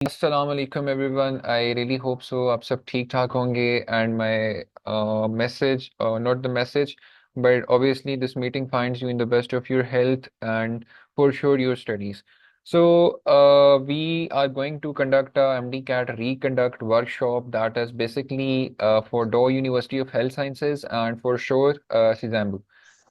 अस्सलाम वालेकुम everyone. I really hope so आप सब ठीक ठाक होंगे and my message, not the message but obviously this meeting finds you in the best of your health and for sure your studies. So we are going to conduct a MDCAT reconduct workshop that is basically for Dow University of Health Sciences and for sure Sizambu.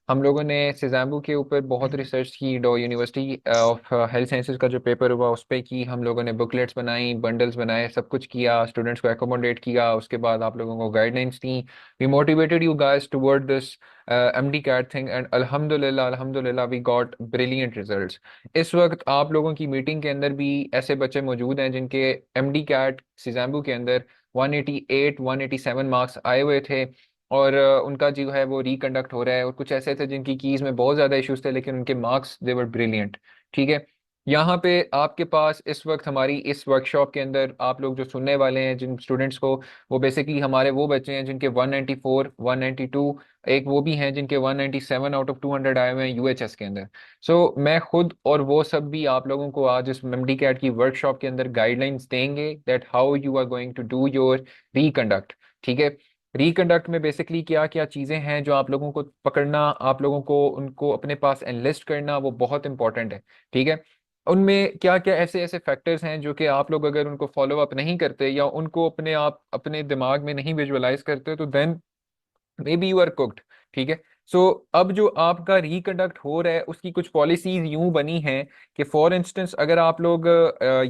हम लोगों ने सिजाम्बू के ऊपर बहुत research की। Dow university of health sciences का जो paper हुआ उस पे की हम लोगों ने बुकलेट्स बनाई, बंडल्स बनाए, सब कुछ किया, स्टूडेंट्स को एकोमोडेट किया। उसके बाद आप लोगों को गाइडलाइंस दी। We motivated you guys toward this MDCAT thing and अल्हम्दुलिल्लाह अल्हम्दुलिल्लाह वी गॉट ब्रिलियंट रिजल्ट्स। इस वक्त आप लोगों की मीटिंग के अंदर भी ऐसे बच्चे मौजूद हैं जिनके एमडी कैट सिजाम्बू के अंदर 188 187 मार्क्स आए हुए थे और उनका जो है वो रिकंडक्ट हो रहा है। और कुछ ऐसे थे जिनकी कीज में बहुत ज़्यादा इश्यूज थे लेकिन उनके मार्क्स दे वर ब्रिलियंट। ठीक है, यहाँ पे आपके पास इस वक्त हमारी इस वर्कशॉप के अंदर आप लोग जो सुनने वाले हैं जिन स्टूडेंट्स को, वो बेसिकली हमारे वो बच्चे हैं जिनके 194 192, एक वो भी हैं जिनके 197 आउट ऑफ 200 आए हुए हैं यूएचएस के अंदर। सो मैं खुद और वो सब भी आप लोगों को आज इस एमडी कैट की वर्कशॉप के अंदर गाइडलाइंस देंगे that how you are going to do your reconduct. ठीक है, रिकंडक्ट में बेसिकली क्या क्या चीज़ें हैं जो आप लोगों को पकड़ना, आप लोगों को उनको अपने पास एनलिस्ट करना, वो बहुत इंपॉर्टेंट है। ठीक है, उनमें क्या क्या ऐसे ऐसे फैक्टर्स हैं जो कि आप लोग अगर उनको फॉलो अप नहीं करते या उनको अपने आप अपने दिमाग में नहीं विजुअलाइज करते तो then maybe you are cooked. ठीक है, सो अब जो आपका रिकंडक्ट हो रहा है उसकी कुछ पॉलिसीज यूं बनी हैं कि फॉर इंस्टेंस अगर आप लोग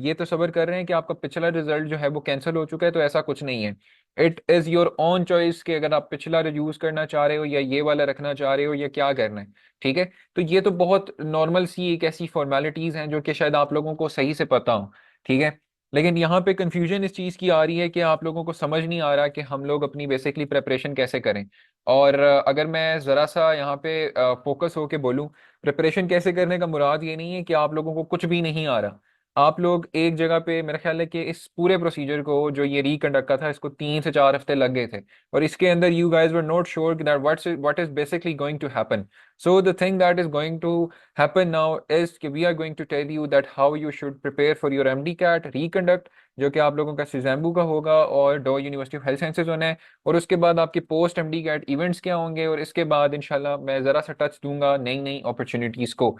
ये तो सबर कर रहे हैं कि आपका पिछला रिजल्ट जो है वो कैंसिल हो चुका है, तो ऐसा कुछ नहीं है। It is your own choice कि अगर आप पिछला यूज करना चाह रहे हो या ये वाला रखना चाह रहे हो या क्या करना है। ठीक है, तो ये तो बहुत नॉर्मल सी एक ऐसी फॉर्मेलिटीज हैं जो कि शायद आप लोगों को सही से पता हो। ठीक है, लेकिन यहाँ पे कंफ्यूजन इस चीज़ की आ रही है कि आप लोगों को समझ नहीं आ रहा कि हम लोग अपनी बेसिकली प्रिपरेशन कैसे करें। और अगर मैं ज़रा सा यहाँ पे फोकस होके बोलूँ, प्रिपरेशन कैसे करने का मुराद ये नहीं है कि आप लोगों को कुछ भी नहीं आ रहा। आप लोग एक जगह पे, मेरा ख्याल है कि इस पूरे प्रोसीजर को जो ये रिकंडक्ट का था इसको 3 से 4 हफ्ते लग गए थे। और इसके अंदर you guys were not sure that what is basically going to happen. So the thing that is going to happen now is कि we are going to tell you that how you should prepare for your MD CAT reconduct, जो कि आप लोगों का सिज़ैम्बू का होगा और Dow university of health sciences होना है। और उसके बाद आपके पोस्ट एमडी कैट इवेंट्स क्या होंगे और इसके बाद इंशाल्लाह मैं ज़रा सा टच दूंगा नई नई अपॉर्चुनिटीज़ को।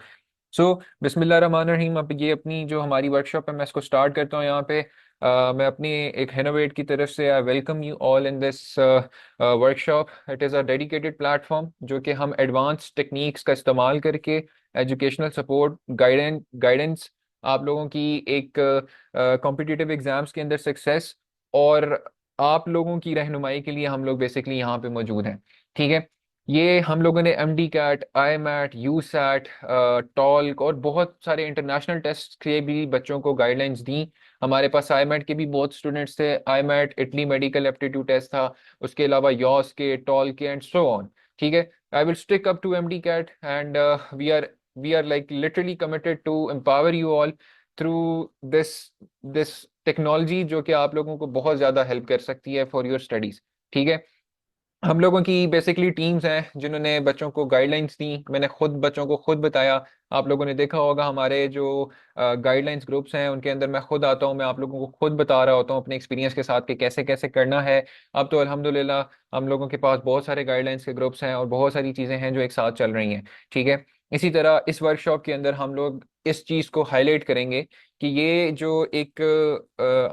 सो बिस्मिल्लाह रहमान रहीम। अब ये अपनी जो हमारी वर्कशॉप है मैं इसको स्टार्ट करता हूँ। यहाँ पे मैं अपनी एक हेनोवेट की तरफ से I welcome you all in this workshop. It is a dedicated platform जो कि हम एडवांस टेक्निक्स का इस्तेमाल करके एजुकेशनल सपोर्ट, गाइडेंस, आप लोगों की एक कॉम्पिटिटिव एग्जाम्स के अंदर सक्सेस और आप लोगों की रहनुमाई के लिए हम लोग बेसिकली यहाँ पे मौजूद हैं। ठीक है, ये हम लोगों ने M D cat, IMAT, USAT, TOLC और बहुत सारे इंटरनेशनल टेस्ट के भी बच्चों को गाइडलाइंस दी। हमारे पास आई मैट के भी बहुत स्टूडेंट्स थे। IMAT Italy medical aptitude test था, उसके अलावा यॉस के, टॉल के एंड सो ऑन। ठीक है, I will stick up to M D CAT and we are like literally committed to empower you all through this technology जो कि आप लोगों को बहुत ज़्यादा हेल्प कर सकती है फॉर योर स्टडीज़। ठीक है, हम लोगों की बेसिकली टीम्स हैं जिन्होंने बच्चों को गाइडलाइंस दी। मैंने खुद बच्चों को खुद बताया। आप लोगों ने देखा होगा हमारे जो गाइडलाइंस ग्रुप्स हैं उनके अंदर मैं खुद आता हूँ, मैं आप लोगों को खुद बता रहा होता हूँ अपने एक्सपीरियंस के साथ कि कैसे कैसे करना है। अब तो अल्हम्दुलिल्लाह हम लोगों के पास बहुत सारे गाइडलाइंस के ग्रुप्स हैं और बहुत सारी चीज़ें हैं जो एक साथ चल रही हैं। ठीक है, इसी तरह इस वर्कशॉप के अंदर हम लोग इस चीज़ को हाईलाइट करेंगे कि ये जो एक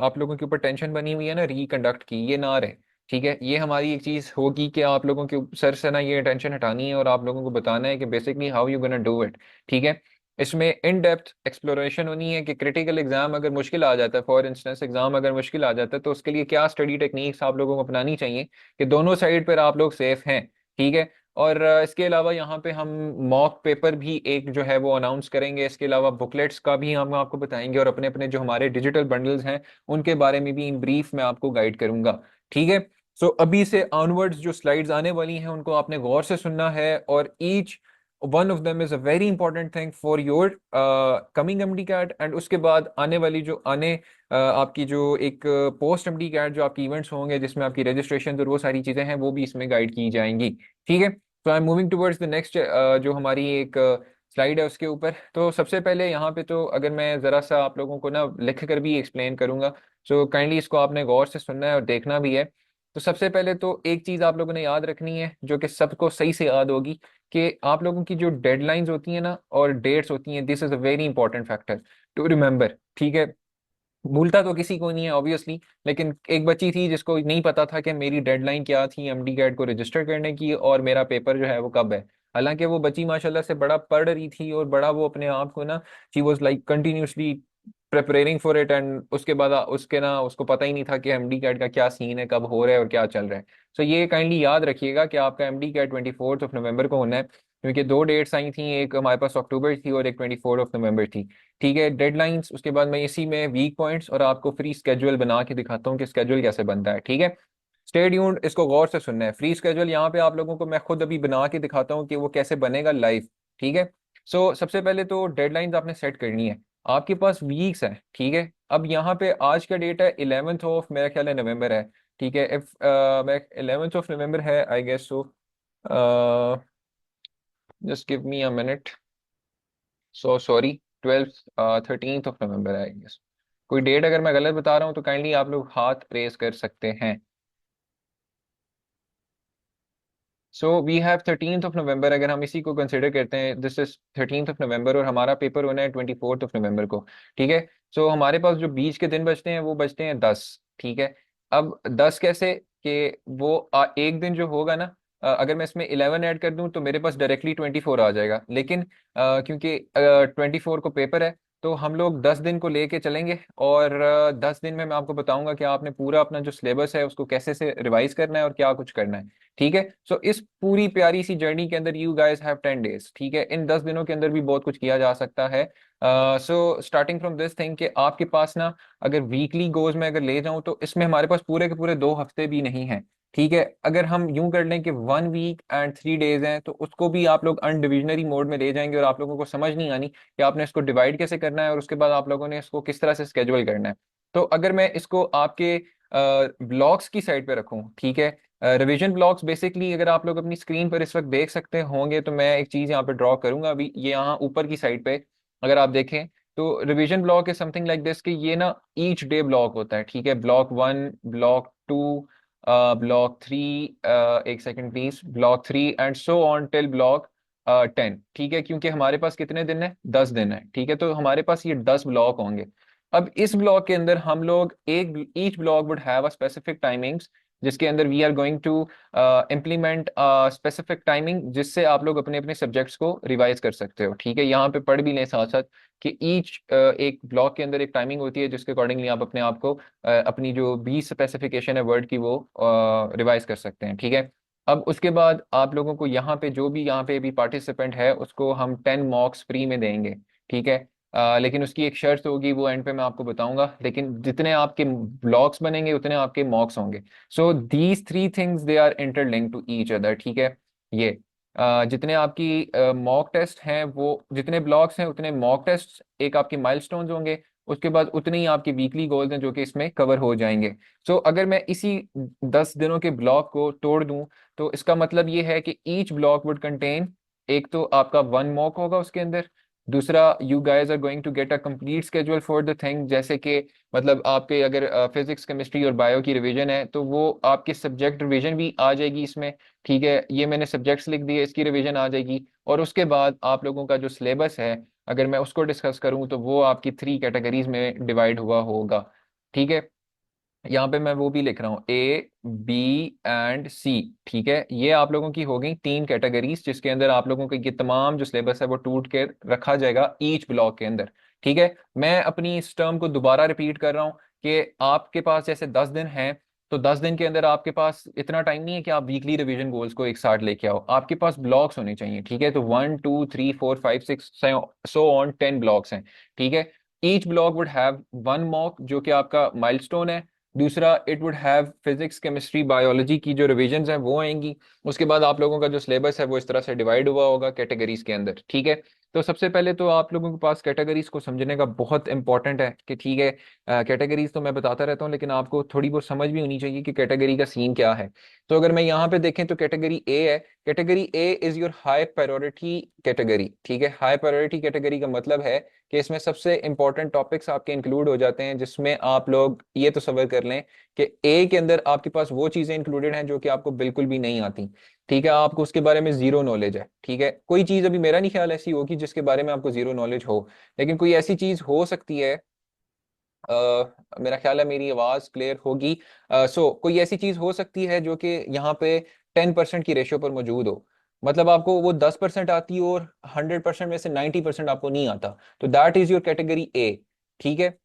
आप लोगों के ऊपर टेंशन बनी हुई है ना रिकंडक्ट की, ये ना रहे। ठीक है, ये हमारी एक चीज होगी कि आप लोगों के सर से ना ये टेंशन हटानी है और आप लोगों को बताना है कि basically how you gonna do it. ठीक है, इसमें इन डेप्थ एक्सप्लोरेशन होनी है कि क्रिटिकल एग्जाम अगर मुश्किल आ जाता है, फॉर इंस्टेंस एग्जाम अगर मुश्किल आ जाता है, तो उसके लिए क्या स्टडी टेक्निक्स आप लोगों को अपनानी चाहिए कि दोनों साइड पर आप लोग सेफ हैं। ठीक है, और इसके अलावा यहाँ पे हम मॉक पेपर भी एक जो है वो अनाउंस करेंगे। इसके अलावा बुकलेट्स का भी हम आपको बताएंगे और अपने अपने जो हमारे डिजिटल बंडल्स हैं उनके बारे में भी इन ब्रीफ मैं आपको गाइड करूंगा। ठीक है, सो अभी से ऑनवर्ड्स जो स्लाइड्स आने वाली हैं उनको आपने गौर से सुनना है और each one of them is a very important thing for your coming MD CAT and उसके बाद आने वाली जो आपकी जो एक पोस्ट एमडी कैट जो आपकी इवेंट्स होंगे जिसमें आपकी रजिस्ट्रेशन और वो सारी चीजें हैं वो भी इसमें गाइड की जाएंगी। ठीक है, तो I am moving towards the next जो हमारी एक स्लाइड है उसके ऊपर। तो सबसे पहले यहाँ पे तो अगर मैं ज़रा सा आप लोगों को ना लिख कर भी एक्सप्लेन करूँगा, तो काइंडली इसको आपने गौर से सुनना है और देखना भी है। तो सबसे पहले तो एक चीज़ आप लोगों ने याद रखनी है जो कि सबको सही से याद होगी, कि आप लोगों की जो डेडलाइंस होती हैं ना और डेट्स होती हैं, this is a very important factor to remember, ठीक है। भूलता तो किसी को नहीं है ऑब्वियसली, लेकिन एक बच्ची थी जिसको नहीं पता था कि मेरी डेडलाइन क्या थी एमडी कैट को रजिस्टर करने की और मेरा पेपर जो है वो कब है। हालांकि वो बच्ची माशाल्लाह से बड़ा पढ़ रही थी और बड़ा वो अपने आप को ना, she was like continuously preparing for it, and उसके बाद उसके ना उसको पता ही नहीं था कि एमडी कैट का क्या सीन है, कब हो रहा है और क्या चल रहा है। सो ये काइंडली याद रखिएगा कि आपका एमडी कैट 24 नवंबर को होना है, क्योंकि दो डेट्स आई थी, एक हमारे पास अक्टूबर थी और एक 24 नवंबर थी। ठीक है, डेडलाइंस, उसके बाद मैं इसी में वीक पॉइंट्स और आपको फ्री स्केड्यूल बना के दिखाता हूँ कि स्केड्यूल कैसे बनता है। ठीक है, स्टे ट्यून्ड, इसको गौर से सुनना है। फ्री स्केड्यूल यहाँ पे आप लोगों को मैं खुद अभी बना के दिखाता हूँ कि वो कैसे बनेगा लाइव। ठीक है, सो सबसे पहले तो डेडलाइंस आपने सेट करनी है। आपके पास वीक्स है, ठीक है। अब यहाँ पे आज का डेट है 11 मेरा ख्याल है नवंबर है। ठीक है, इफ मैं 11 नवंबर है I guess so, just give me a minute, so sorry, 13th of November है आई गेस। कोई डेट अगर मैं गलत बता रहा हूँ तो काइंडली आप लोग हाथ रेस कर सकते हैं। So we have 13th of November, अगर हम इसी को कंसिडर करते हैं, this is 13th of November और हमारा पेपर होना है 24th of November को। ठीक है, सो हमारे पास जो बीच के दिन बचते हैं वो बचते हैं 10। ठीक है, अब 10 कैसे, कि वो एक दिन जो होगा ना, अगर मैं इसमें 11 ऐड कर दूं तो मेरे पास डायरेक्टली 24 आ जाएगा, लेकिन क्योंकि 24 को पेपर है तो हम लोग 10 दिन को लेके चलेंगे, और 10 दिन में मैं आपको बताऊंगा कि आपने पूरा अपना जो सिलेबस है उसको कैसे से रिवाइज करना है और क्या कुछ करना है। ठीक है, सो इस पूरी प्यारी सी जर्नी के अंदर यू गाइस हैव 10 डेज। ठीक है, इन 10 दिनों के अंदर भी बहुत कुछ किया जा सकता है। So starting from this thing कि आपके पास ना, अगर वीकली गोल्स में अगर ले जाऊं तो इसमें हमारे पास पूरे के पूरे 2 हफ्ते भी नहीं है। ठीक है, अगर हम यूं कर लें कि 1 वीक एंड 3 डेज हैं तो उसको भी आप लोग अनडिविजनरी मोड में ले जाएंगे और आप लोगों को समझ नहीं आनी कि आपने इसको डिवाइड कैसे करना है और उसके बाद आप लोगों ने इसको किस तरह से स्केड्यूल करना है। तो अगर मैं इसको आपके ब्लॉक्स की साइड पे रखूं, ठीक है, रिवीजन ब्लॉक्स बेसिकली अगर आप लोग अपनी स्क्रीन पर इस वक्त देख सकते होंगे तो मैं एक चीज यहाँ पे ड्रॉ करूंगा अभी, ये यहाँ ऊपर की साइड पे अगर आप देखें तो revision block is something like this, कि ये ना ईच डे ब्लॉक होता है। ठीक है, ब्लॉक 1, ब्लॉक 2, ब्लॉक 3, एक second please, block 3 and so on till block 10। ठीक है, क्योंकि हमारे पास कितने दिन है, 10 दिन है। ठीक है, तो हमारे पास ये 10 ब्लॉक होंगे। अब इस ब्लॉक के अंदर हम लोग एक each block would have a specific timings, जिसके अंदर we are going to implement specific timing, जिससे आप लोग अपने अपने सब्जेक्ट्स को रिवाइज कर सकते हो। ठीक है, यहाँ पे पढ़ भी लें साथ साथ कि ईच एक ब्लॉक के अंदर एक टाइमिंग होती है जिसके अकॉर्डिंगली आप अपने आप को अपनी जो बी स्पेसिफिकेशन है वर्ड की वो रिवाइज कर सकते हैं। ठीक है, अब उसके बाद आप लोगों को यहाँ पे जो भी यहाँ पे भी पार्टिसिपेंट है उसको हम 10 मॉक्स फ्री में देंगे। ठीक है, लेकिन उसकी एक शर्त होगी, वो एंड पे मैं आपको बताऊंगा, लेकिन जितने आपके ब्लॉक्स बनेंगे उतने आपके मॉक्स होंगे। So these 3 things they are interlinked to each other. ठीक है, ये जितने आपकी मॉक टेस्ट हैं, वो जितने ब्लॉक्स हैं उतने मॉक टेस्ट एक आपके माइलस्टोन्स होंगे, उसके बाद उतने ही आपके वीकली गोल्स हैं जो कि इसमें कवर हो जाएंगे। सो अगर मैं इसी 10 दिनों के ब्लॉक को तोड़ दूं तो इसका मतलब ये है कि ईच ब्लॉक वुड कंटेन, एक तो आपका 1 मॉक होगा उसके अंदर, दूसरा you guys are going to get a complete schedule for the thing, जैसे कि मतलब आपके अगर फिजिक्स केमिस्ट्री और बायो की रिवीजन है तो वो आपके सब्जेक्ट रिवीजन भी आ जाएगी इसमें। ठीक है, ये मैंने सब्जेक्ट्स लिख दिए, इसकी रिवीजन आ जाएगी, और उसके बाद आप लोगों का जो सिलेबस है अगर मैं उसको डिस्कस करूं तो वो आपकी 3 कैटेगरीज में डिवाइड हुआ होगा। ठीक है, यहाँ पे मैं वो भी लिख रहा हूँ A, B एंड C। ठीक है, ये आप लोगों की हो गई 3 कैटेगरीज जिसके अंदर आप लोगों का ये तमाम जो सिलेबस है वो टूट के रखा जाएगा ईच ब्लॉक के अंदर। ठीक है, मैं अपनी इस टर्म को दोबारा रिपीट कर रहा हूँ कि आपके पास जैसे 10 दिन हैं, तो 10 दिन के अंदर आपके पास इतना टाइम नहीं है कि आप वीकली रिवीजन गोल्स को एक साथ लेके आओ, आपके पास ब्लॉक्स होने चाहिए। ठीक है, तो 1 2 3 4 5 6 सो ऑन 10 ब्लॉक्स हैं। ठीक है, each block would have 1 mock जो कि आपका माइलस्टोन है, दूसरा it would have physics chemistry biology की जो रिविजन्स हैं वो आएंगी, उसके बाद आप लोगों का जो सिलेबस है वो इस तरह से डिवाइड हुआ होगा कैटेगरीज के अंदर। ठीक है, तो सबसे पहले तो आप लोगों के पास कैटेगरीज को समझने का बहुत इंपॉर्टेंट है कि ठीक है, कैटेगरीज तो मैं बताता रहता हूँ, लेकिन आपको थोड़ी बहुत समझ भी होनी चाहिए कि कैटेगरी का सीन क्या है। तो अगर मैं यहाँ पे देखें तो कैटेगरी ए है। Category A is your high priority category. ठीक है, हाई प्रायोरिटी कैटेगरी का मतलब है कि इसमें सबसे इंपॉर्टेंट टॉपिक्स आपके इंक्लूड हो जाते हैं, जिसमें आप लोग ये तसव्वुर कर लें कि ए के अंदर आपके पास वो चीजें इंक्लूडेड हैं जो कि आपको बिल्कुल भी नहीं आती। ठीक है, आपको उसके बारे में जीरो नॉलेज है। ठीक है, कोई चीज अभी मेरा नहीं ख्याल ऐसी होगी जिसके बारे में आपको जीरो नॉलेज हो, लेकिन कोई ऐसी चीज हो सकती है। मेरा ख्याल है मेरी आवाज क्लियर होगी। कोई ऐसी चीज हो सकती है जो कि यहाँ पे 10% की रेशियो पर मौजूद हो। मतलब आपको वो 10% आती हो और 100% में से 90% आपको नहीं आता, तो that is your category A. ठीक है,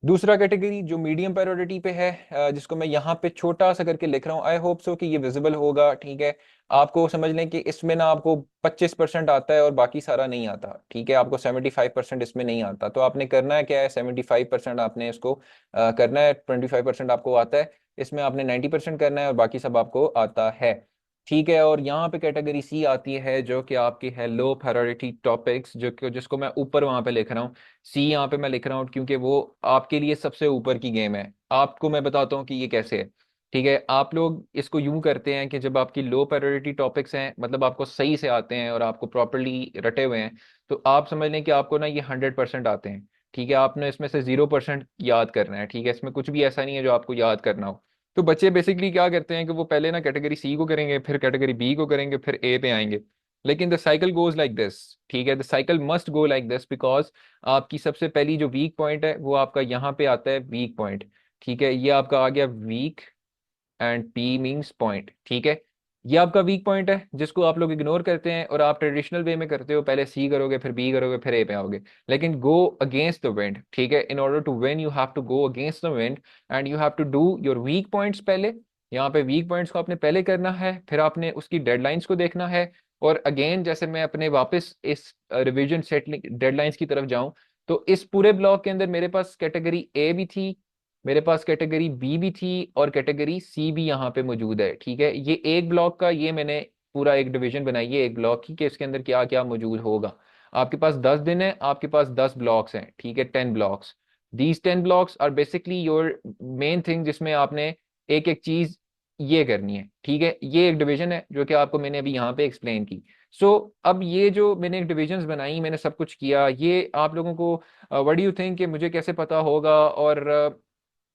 दूसरा कैटेगरी जो मीडियम प्रायोरिटी पे है, जिसको मैं यहाँ पे छोटा सा करके लिख रहा हूँ, आई होप सो कि ये विजिबल होगा। ठीक है, आपको समझ लें कि इसमें ना आपको 25% आता है और बाकी सारा नहीं आता। ठीक है, आपको 75% इसमें नहीं आता, तो आपने करना है क्या है, 75% आपने इसको करना है, 25% आपको आता है, इसमें आपने 90% करना है और बाकी सब आपको आता है। ठीक है, और यहाँ पे कैटेगरी सी आती है जो कि आपकी है लो प्रायोरिटी टॉपिक्स, जो कि जिसको मैं ऊपर वहां पे लिख रहा हूँ, सी यहाँ पे मैं लिख रहा हूँ क्योंकि वो आपके लिए सबसे ऊपर की गेम है। आपको मैं बताता हूँ कि ये कैसे है। ठीक है, आप लोग इसको यूं करते हैं कि जब आपकी लो प्रायोरिटी टॉपिक्स हैं, मतलब आपको सही से आते हैं और आपको प्रॉपरली रटे हुए हैं, तो आप समझ लें कि आपको ना ये 100% आते हैं। ठीक है, आपने इसमें से 0% याद करना है। ठीक है, इसमें कुछ भी ऐसा नहीं है जो आपको याद करना हो। तो बच्चे बेसिकली क्या करते हैं कि वो पहले ना कैटेगरी सी को करेंगे, फिर कैटेगरी बी को करेंगे, फिर ए पे आएंगे। लेकिन the cycle goes like this. ठीक है, the cycle must go like this because आपकी सबसे पहली जो वीक पॉइंट है वो आपका यहाँ पे आता है, वीक पॉइंट। ठीक है, ये आपका आ गया week, and P means point. ठीक है, ये आपका वीक पॉइंट है जिसको आप लोग इग्नोर करते हैं और आप ट्रेडिशनल वे में करते हो, पहले सी करोगे, फिर बी करोगे, फिर ए पे आओगे। लेकिन गो अगेंस्ट द विंड। ठीक है, in order to win you have to go against the wind, and you have to do your weak points पहले। यहाँ पे वीक पॉइंट्स को आपने पहले करना है, फिर आपने उसकी डेडलाइंस को देखना है। और अगेन जैसे मैं अपने वापस इस रिवीजन सेट डेडलाइंस की तरफ जाऊं, तो इस पूरे ब्लॉक के अंदर मेरे पास कैटेगरी ए भी थी, मेरे पास कैटेगरी बी भी थी, और कैटेगरी सी भी यहाँ पे मौजूद है। ठीक है, ये एक ब्लॉक का, ये मैंने पूरा एक डिवीजन बनाई है एक ब्लॉक की कि इसके अंदर क्या क्या मौजूद होगा। आपके पास 10 दिन है, आपके पास 10 ब्लॉक्स हैं। ठीक है, 10 blocks. These 10 blocks are basically your main thing, जिसमें आपने एक एक चीज ये करनी है। ठीक है, ये एक डिवीजन है जो कि आपको मैंने अभी यहाँ पे एक्सप्लेन की। अब ये जो मैंने एक डिविजन्स बनाई, मैंने सब कुछ किया, ये आप लोगों को व्हाट डू यू थिंक कि मुझे कैसे पता होगा, और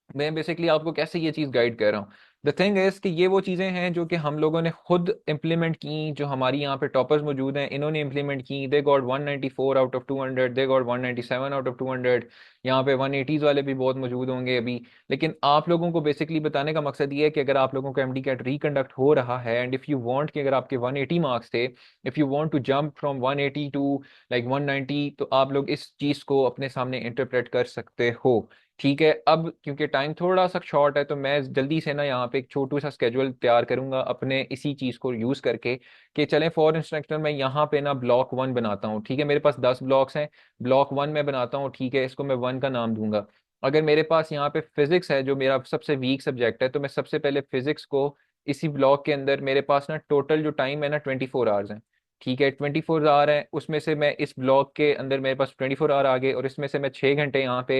मैं बेसिकली आपको कैसे ये चीज गाइड कर रहा हूँ। द थिंग इज कि ये वो चीजें हैं जो कि हम लोगों ने खुद इंप्लीमेंट की, जो हमारी यहाँ पे टॉपर्स मौजूद हैं इन्होंने इंप्लीमेंट की। They got 194 out of 200, they got 197 out of 200। यहाँ पे 180s वाले भी बहुत मौजूद होंगे अभी। लेकिन आप लोगों को बेसिकली बताने का मकसद ये है कि अगर आप लोगों को एमडी कैट रिकंडक्ट हो रहा है, एंड इफ यू वांट कि अगर आपके 180 मार्क्स थे, if you want to jump from 180 to like 190, तो आप लोग इस चीज को अपने सामने इंटरप्रेट कर सकते हो। ठीक है, अब क्योंकि टाइम थोड़ा सा शॉर्ट है, तो मैं जल्दी से ना यहाँ पे एक छोटू सा स्केड्यूल तैयार करूंगा अपने इसी चीज को यूज करके, कि चलें फॉर इंस्ट्रक्टर मैं यहाँ पे ना ब्लॉक 1 बनाता हूँ। ठीक है, मेरे पास 10 ब्लॉक्स हैं, ब्लॉक 1 मैं बनाता हूँ। ठीक है, इसको मैं 1 का नाम दूंगा। अगर मेरे पास यहाँ पे फिजिक्स है जो मेरा सबसे वीक सब्जेक्ट है, तो मैं सबसे पहले फिजिक्स को इसी ब्लॉक के अंदर, मेरे पास ना टोटल जो टाइम है ना 24 आवर्स है। ठीक है, 24 आवर है, उसमें से मैं इस ब्लॉक के अंदर मेरे पास 24 आवर आ गए, और इसमें से मैं 6 घंटे यहाँ पे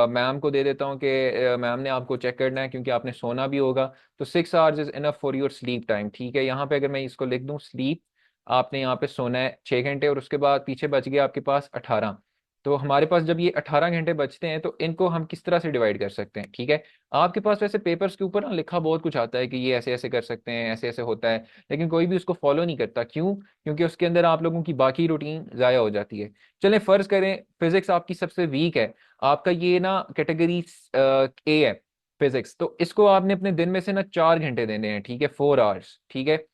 मैम को दे देता हूँ कि मैम ने आपको चेक करना है क्योंकि आपने सोना भी होगा। तो 6 hours is enough for your sleep time. ठीक है, यहाँ पे अगर मैं इसको लिख दूँ स्लीप, आपने यहाँ पे सोना है 6 घंटे, और उसके बाद पीछे बच गया आपके पास 18। तो हमारे पास जब ये 18 घंटे बचते हैं, तो इनको हम किस तरह से डिवाइड कर सकते हैं। ठीक है, आपके पास वैसे पेपर्स के ऊपर ना लिखा बहुत कुछ आता है कि ये ऐसे ऐसे कर सकते हैं, ऐसे ऐसे होता है, लेकिन कोई भी उसको फॉलो नहीं करता। क्यों? क्योंकि उसके अंदर आप लोगों की बाकी रूटीन ज़ाया हो जाती है। चलें फर्ज करें फिजिक्स आपकी सबसे वीक है, आपका ये ना कैटेगरी ए है फिजिक्स, तो इसको आपने अपने दिन में से ना 4 घंटे देने हैं। ठीक है, 4 आवर्स। ठीक है,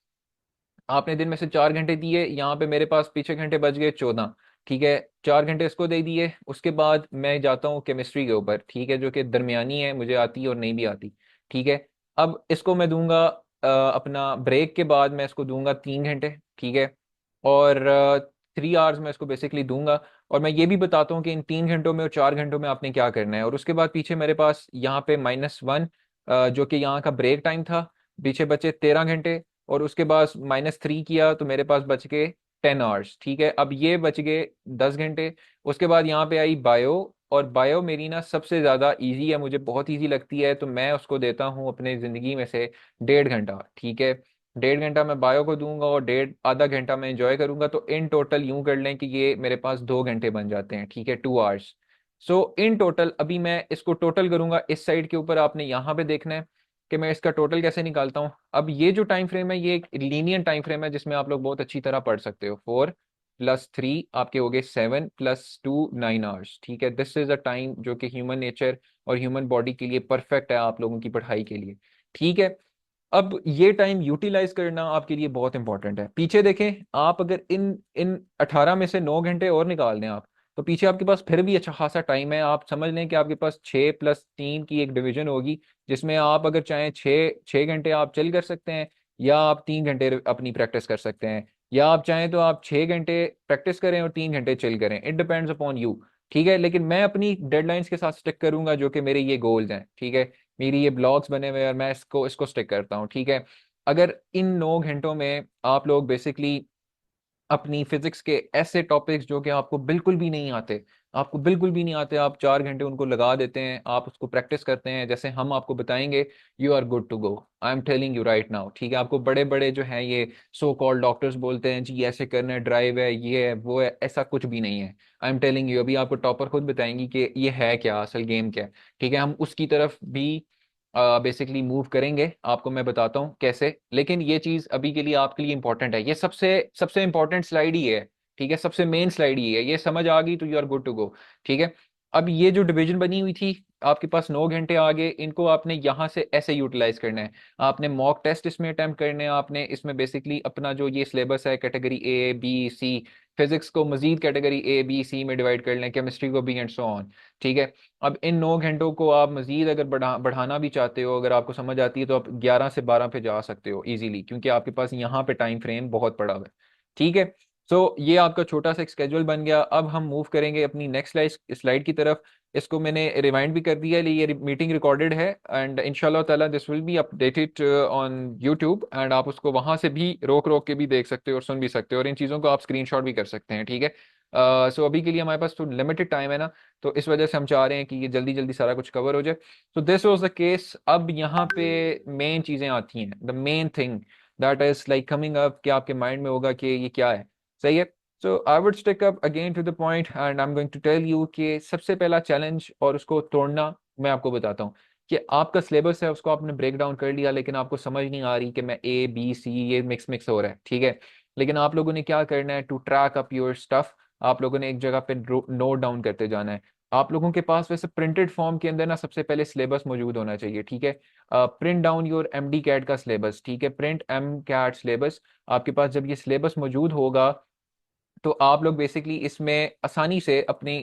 आपने दिन में से 4 घंटे दिए, यहाँ पे मेरे पास पीछे घंटे बच गए 14। ठीक है, 4 घंटे इसको दे दिए, उसके बाद मैं जाता हूँ केमिस्ट्री के ऊपर। ठीक है, जो कि दरमियानी है, मुझे आती है और नहीं भी आती। ठीक है, अब इसको मैं दूंगा अपना ब्रेक के बाद मैं इसको दूंगा 3 घंटे। ठीक है, और 3 आवर्स मैं इसको बेसिकली दूंगा, और मैं ये भी बताता हूँ कि इन 3 घंटों में और 4 घंटों में आपने क्या करना है। और उसके बाद पीछे मेरे पास यहाँ पे -1, जो कि यहाँ का ब्रेक टाइम था, पीछे बचे 13 घंटे, और उसके बाद -3 किया तो मेरे पास बच गए 10 आवर्स, ठीक है। अब ये बच गए 10 घंटे। उसके बाद यहाँ पे आई बायो, और बायो मेरी ना सबसे ज्यादा इजी है, मुझे बहुत इजी लगती है, तो मैं उसको देता हूँ अपने जिंदगी में से 1.5 घंटा, ठीक है। 1.5 घंटा मैं बायो को दूंगा और डेढ़ आधा घंटा मैं एंजॉय करूंगा, तो इन टोटल यूं कर लें कि ये मेरे पास 2 घंटे बन जाते हैं, ठीक है, 2 आवर्स। सो इन टोटल अभी मैं इसको टोटल करूंगा इस साइड के ऊपर, आपने यहाँ पे देखना है कि मैं इसका टोटल कैसे निकालता हूँ। अब ये जो टाइम फ्रेम है ये एक लीनियर टाइम फ्रेम है, जिसमें आप लोग बहुत अच्छी तरह पढ़ सकते हो। 4 + 3 आपके हो गए 7 + 2 9 आवर्स, ठीक है। दिस इज अ टाइम जो कि ह्यूमन नेचर और ह्यूमन बॉडी के लिए परफेक्ट है आप लोगों की पढ़ाई के लिए, ठीक है। अब ये टाइम यूटिलाइज करना आपके लिए बहुत इंपॉर्टेंट है। पीछे देखें आप, अगर इन इन 18 में से 9 घंटे और निकाल दें आप, तो पीछे आपके पास फिर भी अच्छा खासा टाइम है। आप समझ लें कि आपके पास 6 + 3 की एक डिवीजन होगी, जिसमें आप अगर चाहें 6 6 घंटे आप चिल कर सकते हैं, या आप 3 घंटे अपनी प्रैक्टिस कर सकते हैं, या आप चाहें तो आप 6 घंटे प्रैक्टिस करें और 3 घंटे चिल करें। इट डिपेंड्स अपॉन यू, ठीक है। लेकिन मैं अपनी डेडलाइंस के साथ स्टिक करूंगा, जो कि मेरे ये गोल्स हैं, ठीक है। मेरी ये ब्लॉग्स बने हुए हैं और मैं इसको इसको स्टिक करता हूँ, ठीक है। अगर इन 9 घंटों में आप लोग बेसिकली अपनी फिजिक्स के ऐसे टॉपिक्स जो कि आपको बिल्कुल भी नहीं आते, आपको बिल्कुल भी नहीं आते, आप 4 घंटे उनको लगा देते हैं, आप उसको प्रैक्टिस करते हैं जैसे हम आपको बताएंगे, you are good to go. I am telling you right now, ठीक है। आपको बड़े बड़े जो हैं ये सो कॉल्ड डॉक्टर्स बोलते हैं जी ऐसे करना है, ड्राइव है, ये है वो है, ऐसा कुछ भी नहीं है। आई एम टेलिंग यू, अभी आपको टॉपर खुद बताएंगी कि ये है क्या, असल गेम क्या है, ठीक है। हम उसकी तरफ भी बेसिकली मूव करेंगे, आपको मैं बताता हूँ कैसे। लेकिन ये चीज अभी के लिए आपके लिए इंपॉर्टेंट है, ये सबसे सबसे इंपॉर्टेंट स्लाइड ही है, ठीक है, सबसे मेन स्लाइड ही है। ये समझ आ गई तो you are good to go, ठीक है। अब ये जो डिवीजन बनी हुई थी, आपके पास 9 घंटे आ गए, इनको आपने यहाँ से ऐसे यूटिलाइज करना है। आपने मॉक टेस्ट इसमें अटेम्प्ट करने हैं, आपने इसमें बेसिकली अपना जो ये सिलेबस है category A B C, physics को मजीद कैटेगरी A B C में डिवाइड कर लें, केमिस्ट्री को भी, एंड सो ऑन, ठीक है। अब इन 9 घंटों को आप मजीद अगर बढ़ाना भी चाहते हो, अगर आपको समझ आती है, तो आप 11 से 12 पे जा सकते हो इजीली, क्योंकि आपके पास यहाँ पे टाइम फ्रेम बहुत पड़ा हुआ है, ठीक है। सो ये आपका छोटा सा एक स्केड्यूल बन गया। अब हम मूव करेंगे अपनी नेक्स्ट स्लाइड स्लाइड की तरफ। इसको मैंने रिमाइंड भी कर दिया है, ये मीटिंग रिकॉर्डेड है, एंड इंशाल्लाह ताला this will be updated on YouTube, and आप उसको वहां से भी रोक रोक के भी देख सकते हो और सुन भी सकते हो, और इन चीज़ों को आप स्क्रीनशॉट भी कर सकते हैं, ठीक है। सो अभी के लिए हमारे पास तो लिमिटेड टाइम है ना, तो इस वजह से हम चाह रहे हैं कि ये जल्दी जल्दी सारा कुछ कवर हो जाए। तो दिस वाज द केस। अब यहाँ पे मेन चीजें आती हैं, the main thing that is like coming up, कि आपके माइंड में होगा कि ये क्या है, सही है। So I would stick up again to the point, and I am going to tell you कि सबसे पहला चैलेंज और उसको तोड़ना मैं आपको बताता हूँ, कि आपका सिलेबस है उसको आपने ब्रेक डाउन कर लिया, लेकिन आपको समझ नहीं आ रही कि मैं A B C ये मिक्स मिक्स हो रहा है, ठीक है। लेकिन आप लोगों ने क्या करना है, to track up your stuff, आप लोगों ने एक जगह पे नोट डाउन करते जाना है। आप लोगों के पास वैसे प्रिंटेड फॉर्म के अंदर ना सबसे पहले सिलेबस मौजूद होना चाहिए, ठीक है। Print down your MD CAT का सिलेबस, ठीक है, प्रिंट M कैट सिलेबस। आपके पास जब ये सिलेबस मौजूद होगा, तो आप लोग बेसिकली इसमें आसानी से अपनी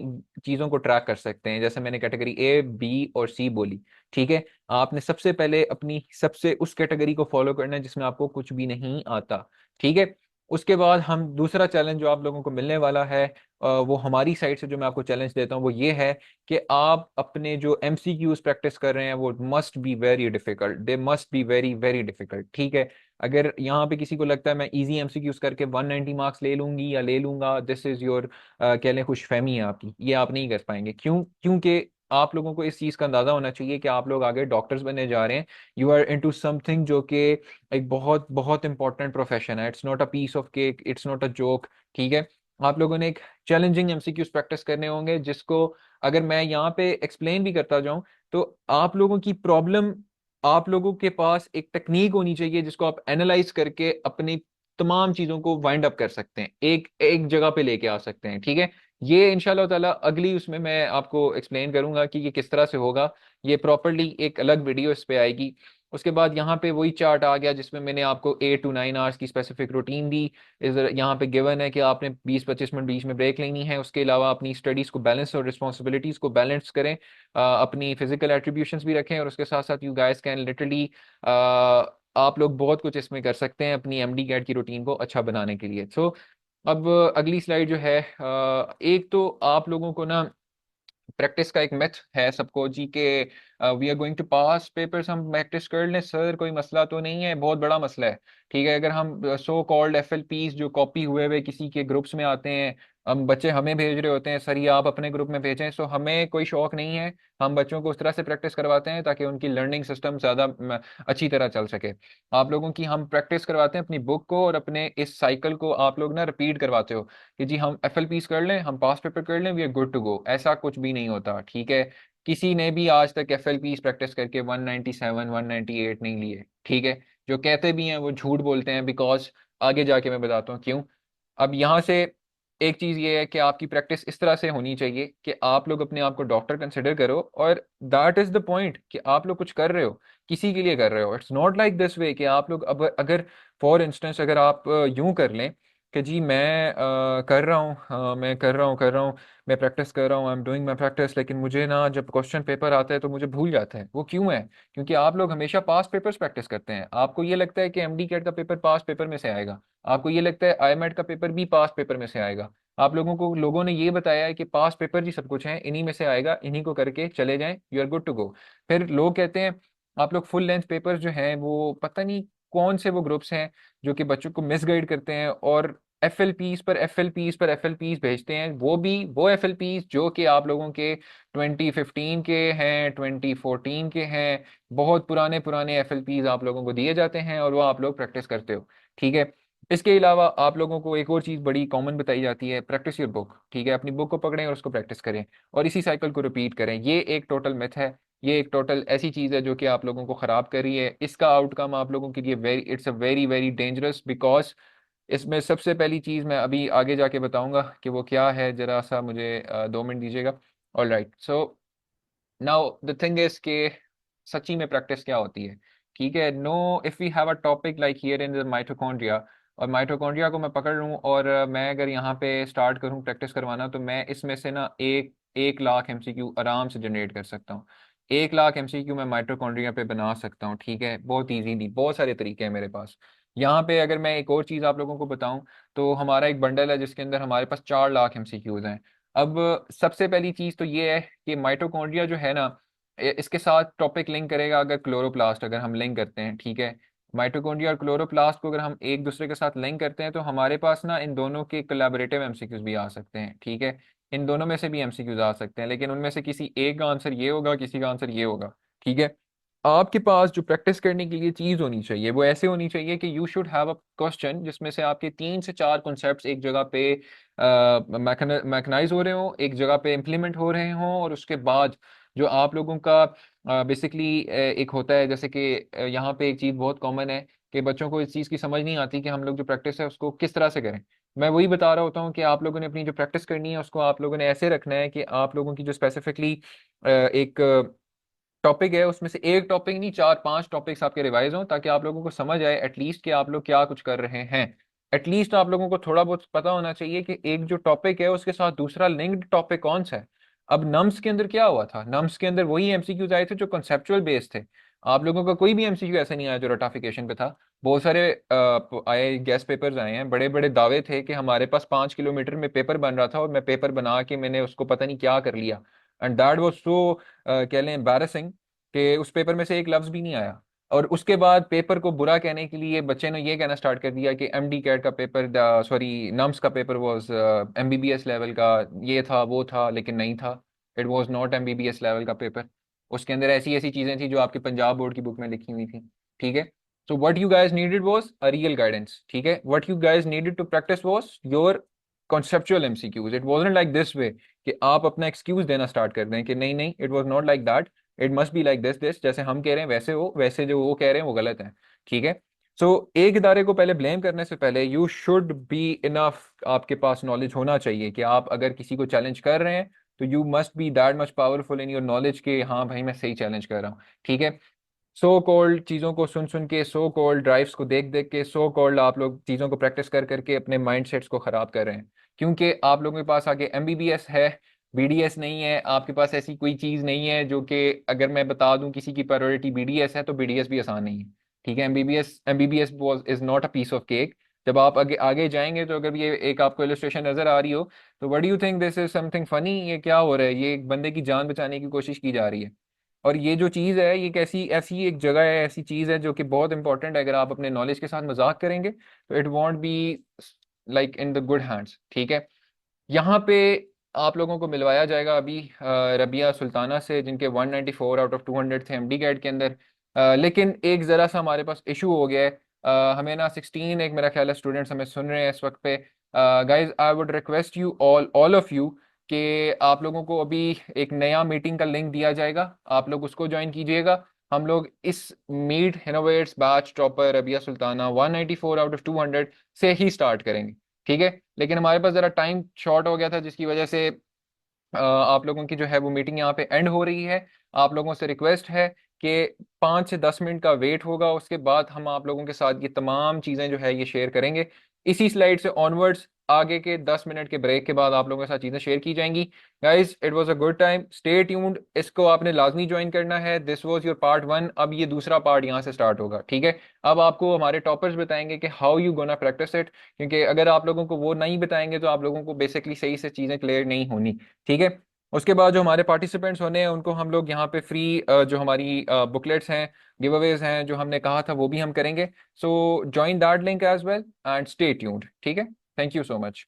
चीज़ों को ट्रैक कर सकते हैं। जैसे मैंने कैटेगरी A B और C बोली, ठीक है। आपने सबसे पहले अपनी सबसे उस कैटेगरी को फॉलो करना है जिसमें आपको कुछ भी नहीं आता, ठीक है। उसके बाद हम दूसरा चैलेंज जो आप लोगों को मिलने वाला है, वो हमारी साइड से जो मैं आपको चैलेंज देता हूँ वो ये है कि आप अपने जो MCQs प्रैक्टिस कर रहे हैं वो must be very difficult, they must be very very difficult, ठीक है। अगर यहाँ पे किसी को लगता है मैं इजी MCQs करके 190 मार्क्स ले लूंगी या ले लूंगा, दिस इज योर कह लें खुशफहमी है आपकी, ये आप नहीं कर पाएंगे। क्यों? क्योंकि आप लोगों को इस चीज का अंदाजा होना चाहिए कि आप लोग आगे डॉक्टर्स बनने जा रहे हैं। यू आर इनटू समथिंग जो कि एक बहुत बहुत इंपॉर्टेंट प्रोफेशन है, it's not a piece of cake, it's not a joke, ठीक है। आप लोगों ने एक चैलेंजिंग MCQs प्रैक्टिस करने होंगे, जिसको अगर मैं यहाँ पे एक्सप्लेन भी करता जाऊं, तो आप लोगों की प्रॉब्लम, आप लोगों के पास एक टेक्निक होनी चाहिए जिसको आप एनालाइज करके अपनी तमाम चीजों को वाइंड अप कर सकते हैं, एक एक जगह पे लेके आ सकते हैं, ठीक है। ये इंशाल्लाह ताला अगली उसमें मैं आपको एक्सप्लेन करूंगा कि ये किस तरह से होगा। ये प्रॉपरली एक अलग वीडियो इस पे आएगी। उसके बाद यहाँ पे वही चार्ट आ गया जिसमें मैंने आपको 8 to 9 आवर्स की स्पेसिफिक रूटीन दी। इधर यहाँ पे गिवन है कि आपने 20-25 मिनट बीच में ब्रेक लेनी है, उसके अलावा अपनी स्टडीज को बैलेंस और रिस्पॉन्सिबिलिटीज को बैलेंस करें, अपनी फिजिकल एट्रीब्यूशंस भी रखें, और उसके साथ साथ यू गाइस कैन लिटरली आप लोग बहुत कुछ इसमें कर सकते हैं अपनी MD कैट की रूटीन को अच्छा बनाने के लिए। सो अब अगली स्लाइड जो है, एक तो आप लोगों को ना प्रैक्टिस का एक मेथ है सबको जी के we are going to past papers, हम प्रैक्टिस कर लें सर, कोई मसला तो नहीं है, बहुत बड़ा मसला है। ठीक है, अगर हम सो कॉल्ड एफएलपीस जो कॉपी हुए हुए किसी के ग्रुप्स में आते हैं, हम बच्चे हमें भेज रहे होते हैं सर ये आप अपने ग्रुप में भेजें, सो हमें कोई शौक नहीं है, हम बच्चों को उस तरह से प्रैक्टिस करवाते हैं ताकि उनकी लर्निंग सिस्टम ज़्यादा अच्छी तरह चल सके। आप लोगों की हम प्रैक्टिस करवाते हैं अपनी बुक को, और अपने इस साइकिल को आप लोग ना रिपीट करवाते हो कि जी हम एफएलपीस कर लें, हम पास पेपर कर लें, we are good to go. ऐसा कुछ भी नहीं होता, ठीक है। किसी ने भी आज तक एफएलपीस प्रैक्टिस करके 197 198 नहीं लिए, ठीक है। जो कहते भी हैं वो झूठ बोलते हैं, बिकॉज आगे जाके मैं बताता हूँ क्यों। अब यहाँ से एक चीज ये है कि आपकी प्रैक्टिस इस तरह से होनी चाहिए कि आप लोग अपने आप को डॉक्टर कंसिडर करो, और दैट इज द पॉइंट कि आप लोग कुछ कर रहे हो, किसी के लिए कर रहे हो। It's not like this way कि आप लोग अब अगर फॉर इंस्टेंस अगर आप यूं कर लें कि जी मैं कर रहा हूँ, मैं कर रहा हूँ, मैं प्रैक्टिस कर रहा हूँ, I am doing my practice, लेकिन मुझे ना जब क्वेश्चन पेपर आता है तो मुझे भूल जाता है। वो क्यों है? क्योंकि आप लोग हमेशा पास पेपर्स प्रैक्टिस करते हैं। आपको ये लगता है कि एमडी कैट का पेपर पास पेपर में से आएगा, आपको ये लगता है आईएमएट का पेपर भी पास पेपर में से आएगा। आप लोगों को लोगों ने ये बताया है कि पास पेपर ही सब कुछ है, इन्हीं में से आएगा, इन्हीं को करके चले जाएं, you are good to go. फिर लोग कहते हैं आप लोग फुल लेंथ पेपर जो हैं वो पता नहीं कौन से वो ग्रुप्स हैं जो कि बच्चों को मिसगाइड करते हैं, और एफ एल पीज भेजते हैं, वो भी वो एफ एल पीज जो कि आप लोगों के 2015 के हैं, 2014 के हैं, बहुत पुराने पुराने एफ एल पीज आप लोगों को दिए जाते हैं, और वो आप लोग प्रैक्टिस करते हो, ठीक है। इसके अलावा आप लोगों को एक और चीज़ बड़ी कॉमन बताई जाती है, प्रैक्टिस योर बुक, ठीक है। अपनी बुक को पकड़ें और उसको प्रैक्टिस करें, और इसी साइकिल को रिपीट करें। ये एक टोटल मिथ है, ये एक टोटल ऐसी चीज़ है जो कि आप लोगों को ख़राब कर रही है। इसका आउटकम आप लोगों के लिए very, it's a very very dangerous, because इसमें सबसे पहली चीज़ मैं अभी आगे जाके बताऊंगा कि वो क्या है, जरा सा मुझे 2 मिनट दीजिएगा। All right, so now the thing is के सच्ची में प्रैक्टिस क्या होती है, ठीक है। No, if we have a topic like here in the mitochondria, और माइटोकॉन्ड्रिया को मैं पकड़ लूँ और मैं अगर यहाँ पे स्टार्ट करूँ प्रैक्टिस करवाना, तो मैं इसमें से ना एक 1 लाख एमसीक्यू आराम से जनरेट कर सकता हूँ। 1 लाख एमसीक्यू मैं माइटोकॉन्ड्रिया पे बना सकता हूँ, ठीक है। बहुत ईजीली, बहुत सारे तरीके हैं मेरे पास। यहाँ पे अगर मैं एक और चीज़ आप लोगों को बताऊं, तो हमारा एक बंडल है जिसके अंदर हमारे पास 4 लाख एमसीक्यूज हैं। अब सबसे पहली चीज़ तो ये है कि माइटोकॉन्ड्रिया जो है ना, इसके साथ टॉपिक लिंक करेगा अगर क्लोरोप्लास्ट, अगर हम लिंक करते हैं, ठीक है। माइटोकॉन्ड्रिया और क्लोरोप्लास्ट को अगर हम एक दूसरे के साथ लिंक करते हैं, तो हमारे पास ना इन दोनों के कोलैबोरेटिव एमसीक्यूज भी आ सकते हैं, ठीक है। इन दोनों में से भी एमसीक्यूज आ सकते हैं, लेकिन उनमें से किसी एक का आंसर ये होगा, किसी का आंसर ये होगा, ठीक है। आपके पास जो प्रैक्टिस करने के लिए चीज होनी चाहिए वो ऐसे होनी चाहिए कि you should have a question जिसमें से आपके 3 से 4 कॉन्सेप्ट्स एक जगह पे मैकनाइज हो रहे हो, एक जगह पे इम्प्लीमेंट हो रहे हों, और उसके बाद जो आप लोगों का बेसिकली एक होता है, जैसे कि यहाँ पे एक चीज़ बहुत कॉमन है कि बच्चों को इस चीज़ की समझ नहीं आती कि हम लोग जो प्रैक्टिस है उसको किस तरह से करें। मैं वही बता रहा होता हूँ कि आप लोगों ने अपनी जो प्रैक्टिस करनी है उसको आप लोगों ने ऐसे रखना है कि आप लोगों की जो स्पेसिफिकली एक टॉपिक है उसमें से एक टॉपिक नहीं, 4 5 टॉपिक्स आपके रिवाइज हों, ताकि आप लोगों को समझ आए एटलीस्ट कि आप लोग क्या कुछ कर रहे हैं। एटलीस्ट आप लोगों को थोड़ा बहुत पता होना चाहिए कि एक जो टॉपिक है उसके साथ दूसरा लिंक्ड टॉपिक कौन सा है। अब नम्स के अंदर क्या हुआ था, नम्स के अंदर वही एमसीक्यूज आए थे जो कंसेप्चुअल बेस्ड थे। आप लोगों का कोई भी एमसीक्यू ऐसा नहीं आया जो रटाफिकेशन पे था। बहुत सारे आए गैस पेपर्स आए हैं, बड़े बड़े दावे थे कि हमारे पास 5 किलोमीटर में पेपर बन रहा था, और मैं पेपर बना के मैंने उसको पता नहीं क्या कर लिया, एंड दैट वाज सो कह लें एम्बैरसिंग कि उस पेपर में से एक लफ्ज भी नहीं आया। और उसके बाद पेपर को बुरा कहने के लिए बच्चे ने ये कहना स्टार्ट कर दिया कि एमडी कैट का पेपर, सॉरी नम्स का पेपर वाज एमबीबीएस लेवल का, ये था वो था, लेकिन नहीं था। It was not MBBS level का पेपर। उसके अंदर ऐसी ऐसी चीजें थी जो आपके पंजाब बोर्ड की बुक में लिखी हुई थी, ठीक है। So what you guys needed was a real guidance, ठीक है। What you guys needed to practice was your conceptual MCQs. It wasn't like this way कि आप अपना एक्सक्यूज देना स्टार्ट कर दें कि नहीं नहीं, it was not like that, it must be like this, जैसे हम कह रहे हैं वैसे हो, वैसे जो वो कह रहे हैं वो गलत है, ठीक है। सो एक इदारे को पहले ब्लेम करने से पहले यू शुड बी इनफ, आपके पास नॉलेज होना चाहिए कि आप अगर किसी को चैलेंज कर रहे हैं तो you must be that much powerful in your knowledge कि हाँ भाई मैं सही चैलेंज कर रहा हूँ, ठीक है। सो कॉल्ड चीज़ों को सुन सुन के, सो कॉल्ड ड्राइव्स को देख देख के, सो कॉल्ड आप लोग चीज़ों को प्रैक्टिस कर करके अपने माइंडसेट्स को खराब कर रहे हैं, क्योंकि आप लोगों के पास आगे एमबीबीएस है, बीडीएस नहीं है। आपके पास ऐसी कोई चीज़ नहीं है जो कि अगर मैं बता दूं किसी की प्रायोरिटी बीडीएस है तो बीडीएस भी आसान नहीं है, ठीक है। MBBS MBBS is not a piece of cake. जब आप आगे आगे जाएंगे तो अगर ये एक आपको इलस्ट्रेशन नजर आ रही हो, तो what do you think, this is something funny, ये क्या हो रहा है, ये एक बंदे की जान बचाने की कोशिश की जा रही है। और ये जो चीज़ है, ये कैसी ऐसी एक जगह है, ऐसी चीज़ है जो कि बहुत इंपॉर्टेंट है। अगर आप अपने नॉलेज के साथ मजाक करेंगे तो it won't be like in the good hands, ठीक है। यहाँ पे आप लोगों को मिलवाया जाएगा अभी रबिया सुल्ताना से, जिनके 194 आउट ऑफ 200 थे एमडी कैट के अंदर। लेकिन एक ज़रा सा हमारे पास इशू हो गया है। हमें ना 16 एक मेरा ख्याल है स्टूडेंट्स हमें सुन रहे हैं इस वक्त पे। Guys I would request you all of you कि आप लोगों को अभी एक नया मीटिंग का लिंक दिया जाएगा, आप लोग उसको ज्वाइन कीजिएगा। हम लोग इस meet innovates batch topper Rabia Sultana 194 out of 200 से ही स्टार्ट करेंगे, ठीक है। लेकिन हमारे पास ज़रा टाइम शॉर्ट हो गया था, जिसकी वजह से आप लोगों की जो है वो मीटिंग यहाँ पे एंड हो रही है। आप लोगों से रिक्वेस्ट है कि 5 से 10 मिनट का वेट होगा, उसके बाद हम आप लोगों के साथ ये तमाम चीज़ें जो है ये शेयर करेंगे। इसी स्लाइड से ऑनवर्ड्स आगे के 10 मिनट के ब्रेक के बाद आप लोगों के साथ चीज़ें शेयर की जाएंगी। Guys it was a good time, stay tuned, इसको आपने लाजमी ज्वाइन करना है। दिस वाज योर पार्ट 1, अब ये दूसरा पार्ट यहाँ से स्टार्ट होगा, ठीक है। अब आपको हमारे टॉपर्स बताएंगे कि how you gonna practice it, क्योंकि अगर आप लोगों को वो नहीं बताएंगे तो आप लोगों को बेसिकली सही से चीज़ें क्लियर नहीं होनी, ठीक है। उसके बाद जो हमारे पार्टिसिपेंट्स होने हैं उनको हम लोग यहाँ पे फ्री जो हमारी बुकलेट्स हैं, गिव अवेज हैं जो हमने कहा था, वो भी हम करेंगे। So join that link as well and stay tuned, ठीक है। Thank you so much.